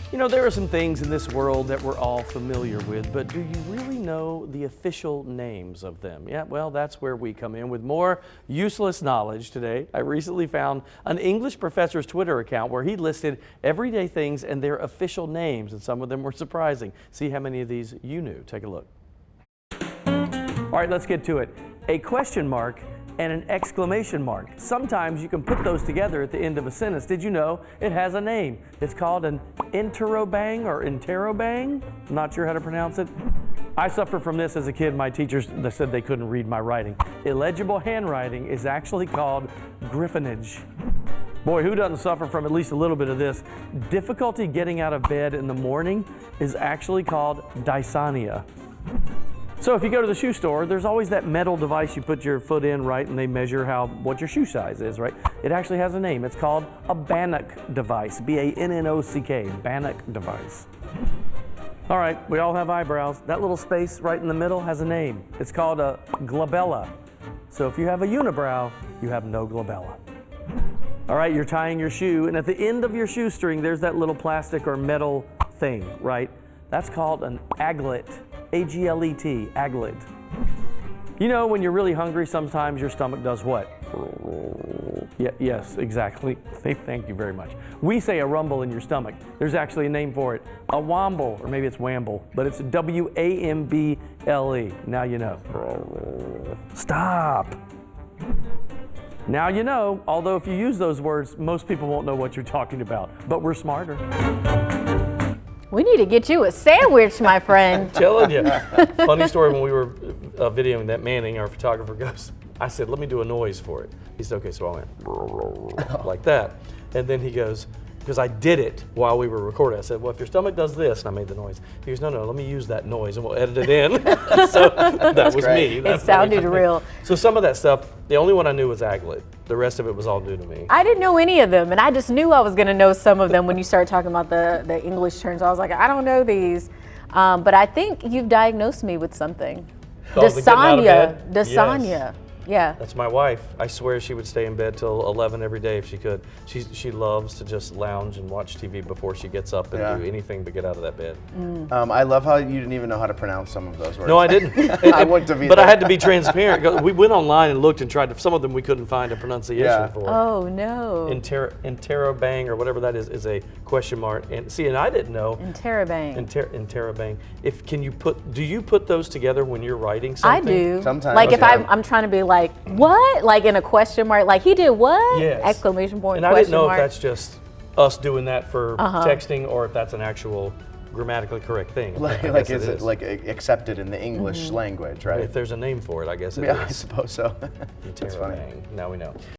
You know, there are some things in this world that we're all familiar with, but do you really know the official names of them? Yeah, well, that's where we come in with more useless knowledge today. I recently found an English professor's Twitter account where he listed everyday things and their official names, and some of them were surprising. See how many of these you knew. Take a look. All right, let's get to it. A question mark and an exclamation mark. Sometimes you can put those together at the end of a sentence. Did you know it has a name? It's called an interrobang or interrobang. I'm not sure how to pronounce it. I suffered from this as a kid. My teachers said they couldn't read my writing. Illegible handwriting is actually called griffonage. Boy, who doesn't suffer from at least a little bit of this? Difficulty getting out of bed in the morning is actually called dysania. So if you go to the shoe store, there's always that metal device you put your foot in, right, and they measure what your shoe size is, right? It actually has a name. It's called a bannock device, B-A-N-N-O-C-K, bannock device. All right, we all have eyebrows. That little space right in the middle has a name. It's called a glabella. So if you have a unibrow, you have no glabella. All right, you're tying your shoe, and at the end of your shoestring, there's that little plastic or metal thing, right? That's called an aglet. A-G-L-E-T, aglet. You know, when you're really hungry, sometimes your stomach does what? Yeah, yes, exactly. Thank you very much. We say a rumble in your stomach. There's actually a name for it. A wamble, or maybe it's wamble, but it's W-A-M-B-L-E. Now you know. Stop. Now you know, although if you use those words, most people won't know what you're talking about, but we're smarter. We need to get you a sandwich, my friend. Telling you. Funny story, when we were videoing that Manning, our photographer goes, I said, let me do a noise for it. He said, okay, so I went like that. And then he goes, because I did it while we were recording. I said, well, if your stomach does this, and I made the noise. He goes, no, let me use that noise and we'll edit it in. So that was me. It sounded real. So some of that stuff, the only one I knew was aglet. The rest of it was all new to me. I didn't know any of them, and I just knew I was going to know some of them when you started talking about the English terms. I was like, I don't know these. But I think you've diagnosed me with something. Dysania. Yes. Yeah. That's my wife. I swear she would stay in bed till 11 every day if she could. She loves to just lounge and watch TV before she gets up and do anything but get out of that bed. I love how you didn't even know how to pronounce some of those words. No, I didn't. I wouldn't have either. But I had to be transparent. We went online and looked and tried to, some of them we couldn't find a pronunciation for. Oh no. Interrobang or whatever that is a question mark. And see, and I didn't know. Interrobang. Interrobang. Do you put those together when you're writing something? I do. Sometimes. Like if I'm trying to be like, what? Like in a question mark, like he did what? Yes. Exclamation point, and I question didn't know mark. if that's just us doing that for texting or if that's an actual grammatically correct thing. Like is it like accepted in the English language, right? If there's a name for it, I guess it is. Yeah, I suppose so. That's funny. Now we know.